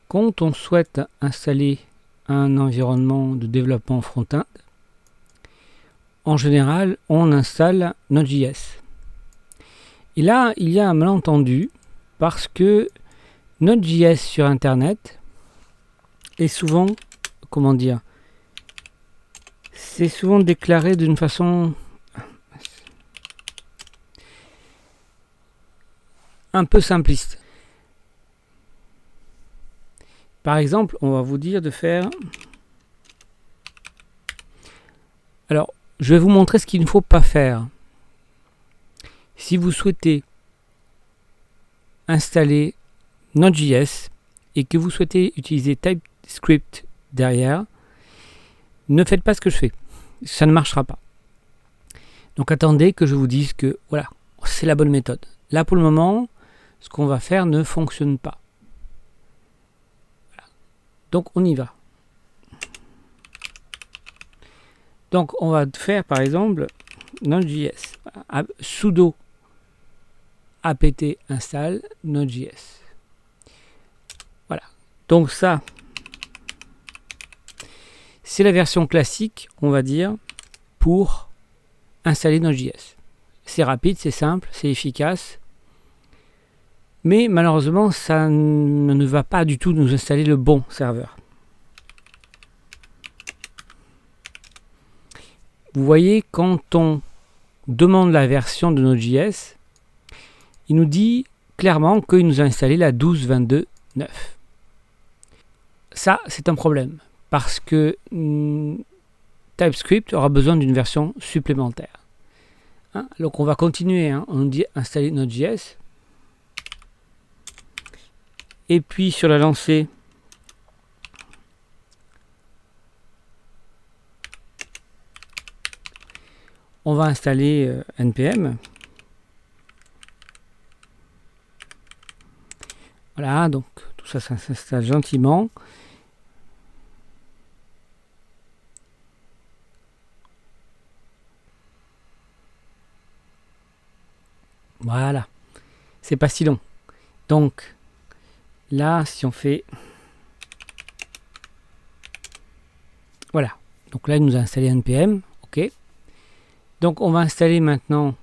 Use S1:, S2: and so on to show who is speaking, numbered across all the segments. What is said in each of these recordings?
S1: Quand on souhaite installer un environnement de développement front-end, en général, on installe Node.js. Et là, il y a un malentendu parce que Node.js sur Internet est souvent, c'est souvent déclaré d'une façon un peu simpliste. Par exemple, on va vous dire de faire... Alors, je vais vous montrer ce qu'il ne faut pas faire. Si vous souhaitez installer Node.js et que vous souhaitez utiliser TypeScript derrière, ne faites pas ce que je fais. Ça ne marchera pas. Donc attendez que je vous dise que voilà, c'est la bonne méthode. Là pour le moment, ce qu'on va faire ne fonctionne pas. Voilà. Donc on y va. Donc on va faire par exemple Node.js. Sudo apt install Node.js. Voilà. Donc ça, c'est la version classique, on va dire, pour installer Node.js. C'est rapide, c'est simple, c'est efficace. Mais malheureusement, ça ne va pas du tout nous installer le bon serveur. Vous voyez, quand on demande la version de Node.js, il nous dit clairement qu'il nous a installé la 12.22.9. Ça, c'est un problème, parce que TypeScript aura besoin d'une version supplémentaire. Donc on va continuer, on nous dit installer Node.js. Et puis sur la lancée, on va installer npm. Voilà, donc tout ça, ça s'installe gentiment. Voilà, c'est pas si long. Donc là, si on fait... Voilà, donc là, il nous a installé npm, ok. Donc on va installer maintenant,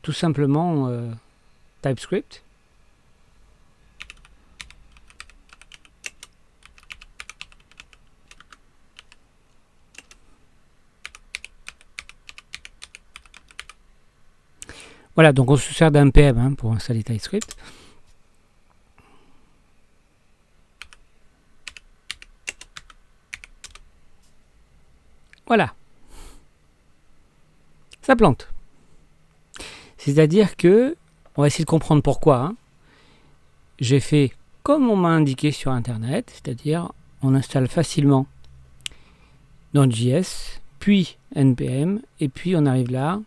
S1: tout simplement TypeScript. Voilà, donc on se sert d'un npm pour installer TypeScript. Voilà. Ça plante. C'est-à-dire que, on va essayer de comprendre pourquoi. J'ai fait comme on m'a indiqué sur Internet, c'est-à-dire on installe facilement Node.js, puis npm, et puis on arrive là,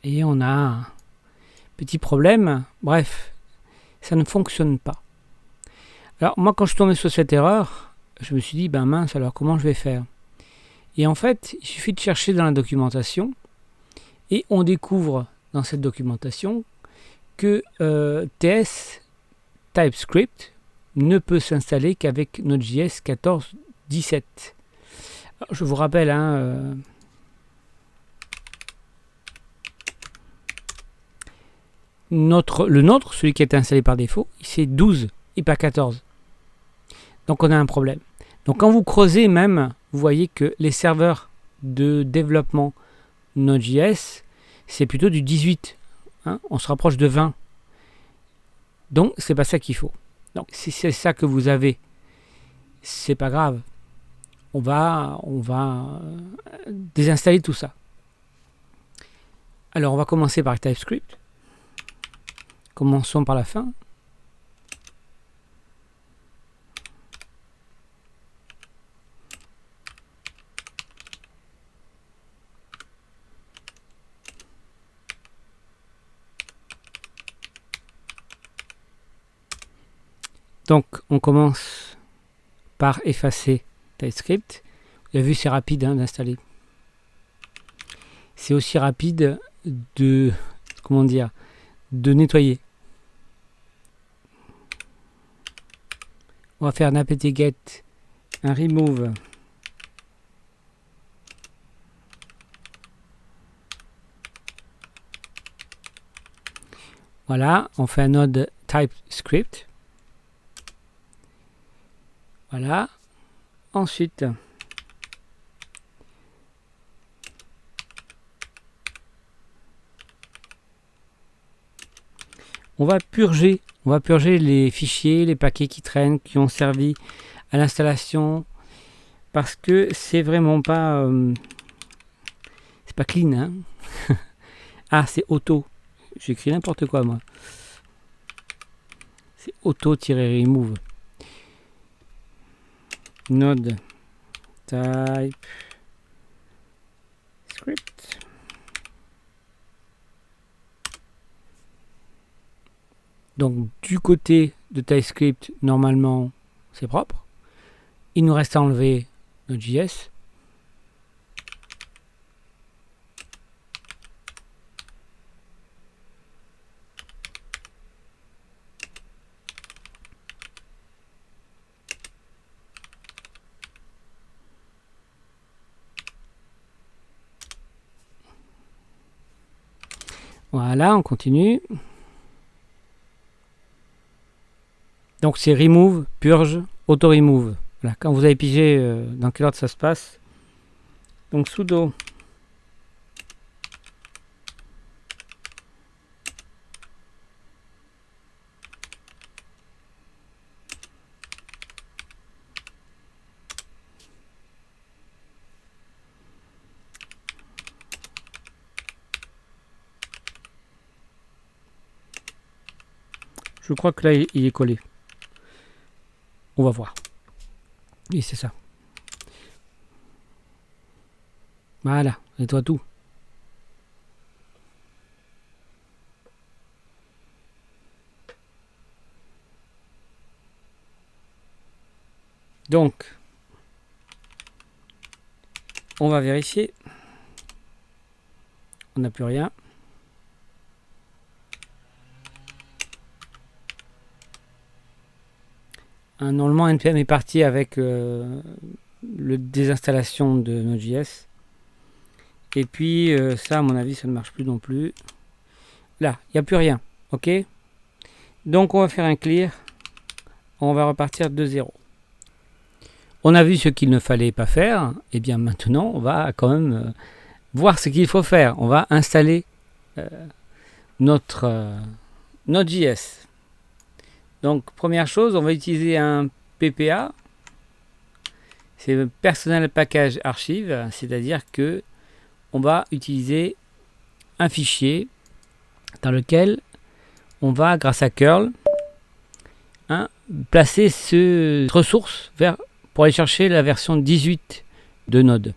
S1: et on a un petit problème. Bref, ça ne fonctionne pas. Alors moi, quand je suis tombé sur cette erreur, je me suis dit, mince, alors comment je vais faire? Et en fait, il suffit de chercher dans la documentation, et on découvre dans cette documentation que TS TypeScript ne peut s'installer qu'avec Node.js 14.17. Je vous rappelle, le nôtre, celui qui est installé par défaut, c'est 12 et pas 14. Donc on a un problème. Donc quand vous creusez même, vous voyez que les serveurs de développement Node.js, c'est plutôt du 18. On se rapproche de 20. Donc c'est pas ça qu'il faut. Donc si c'est ça que vous avez, c'est pas grave. On va désinstaller tout ça. Alors on va commencer par TypeScript. Commençons par la fin. Donc on commence par effacer TypeScript. Vous avez vu, c'est rapide d'installer. C'est aussi rapide de nettoyer. On va faire un apt-get, un remove. Voilà, on fait un node TypeScript. Voilà. Ensuite, on va purger les fichiers, les paquets qui traînent, qui ont servi à l'installation, parce que c'est vraiment pas c'est pas clean, hein. Ah, c'est auto. J'écris n'importe quoi, moi. C'est auto-remove. Node type script. Donc, du côté de TypeScript, normalement, c'est propre. Il nous reste à enlever notre JS. Voilà, on continue. Donc c'est remove, purge, auto-remove. Voilà, quand vous avez pigé dans quel ordre ça se passe. Donc sudo je crois que là il est collé. On va voir. Oui, c'est ça. Voilà, nettoie tout. Donc, on va vérifier. On n'a plus rien. Normalement, NPM est parti avec le désinstallation de Node.js. Et puis, ça, à mon avis, ça ne marche plus non plus. Là, il n'y a plus rien. OK? Donc, on va faire un clear. On va repartir de zéro. On a vu ce qu'il ne fallait pas faire. Et bien maintenant, on va quand même voir ce qu'il faut faire. On va installer notre Node.js. Donc, première chose, on va utiliser un PPA. C'est Personal Package Archive, c'est-à-dire que on va utiliser un fichier dans lequel on va, grâce à curl, placer cette ressource pour aller chercher la version 18 de Node.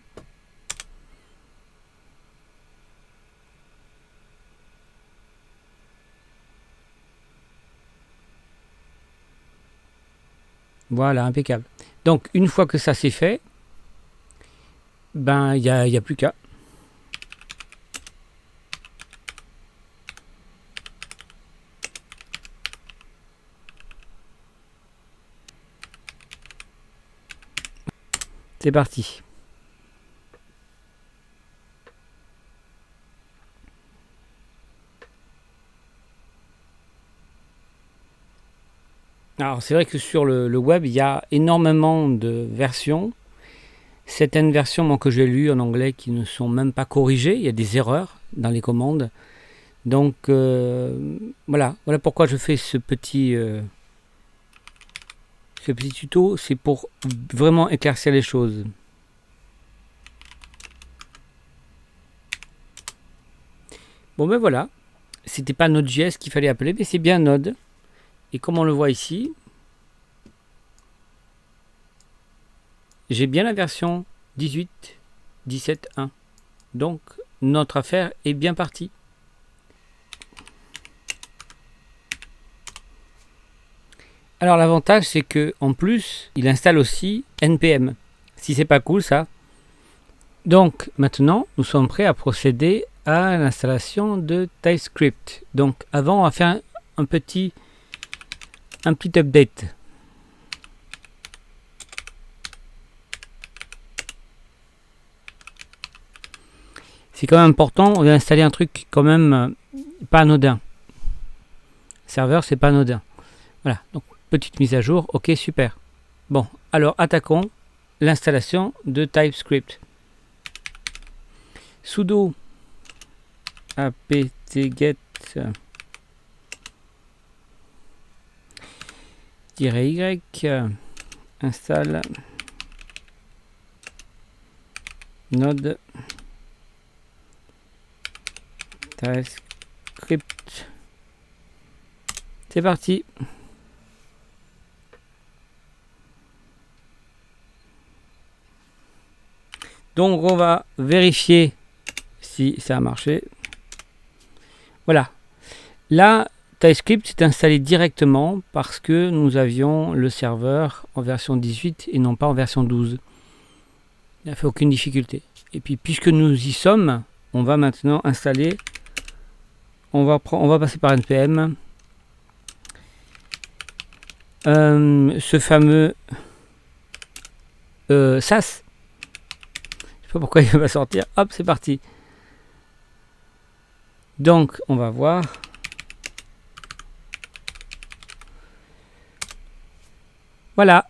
S1: Voilà, impeccable. Donc, une fois que ça c'est fait, ben, il n'y a plus qu'à. C'est parti. Alors, c'est vrai que sur le web, il y a énormément de versions. Certaines versions que j'ai lues en anglais qui ne sont même pas corrigées. Il y a des erreurs dans les commandes. Donc, voilà pourquoi je fais ce petit tuto. C'est pour vraiment éclaircir les choses. Bon, ben voilà. C'était pas Node.js qu'il fallait appeler, mais c'est bien Node. Et comme on le voit ici, j'ai bien la version 18.17.1. Donc, notre affaire est bien partie. Alors, l'avantage, c'est que en plus, il installe aussi NPM. Si c'est pas cool, ça. Donc, maintenant, nous sommes prêts à procéder à l'installation de TypeScript. Donc, avant, on va faire un petit update. C'est quand même important d'installer un truc quand même pas anodin. Serveur, c'est pas anodin. Voilà, donc petite mise à jour, ok, super. Bon, alors attaquons l'installation de TypeScript. Sudo apt-get -y installe node TypeScript. C'est parti. Donc on va vérifier si ça a marché. Voilà. Là, TypeScript s'est installé directement parce que nous avions le serveur en version 18 et non pas en version 12. Il n'a fait aucune difficulté. Et puis puisque nous y sommes, on va maintenant installer, on va passer par npm ce fameux Sass. Je sais pas pourquoi il va sortir. Hop, c'est parti. Donc on va voir. Voilà,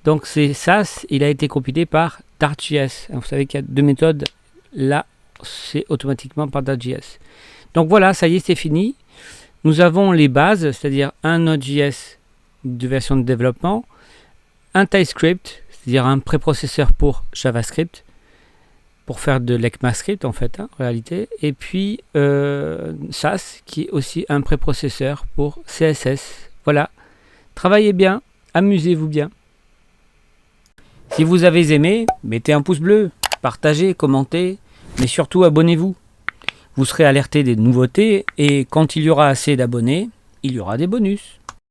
S1: donc c'est Sass, il a été compilé par Dart.js. Vous savez qu'il y a deux méthodes, là c'est automatiquement par Dart.js. Donc voilà, ça y est, c'est fini. Nous avons les bases, c'est-à-dire un Node.js de version de développement, un TypeScript, c'est-à-dire un préprocesseur pour JavaScript, pour faire de l'ECMAScript en fait, en réalité, et puis Sass, qui est aussi un préprocesseur pour CSS. Voilà, travaillez bien. Amusez-vous bien. Si vous avez aimé, mettez un pouce bleu, partagez, commentez, mais surtout abonnez-vous. Vous serez alerté des nouveautés et quand il y aura assez d'abonnés, il y aura des bonus.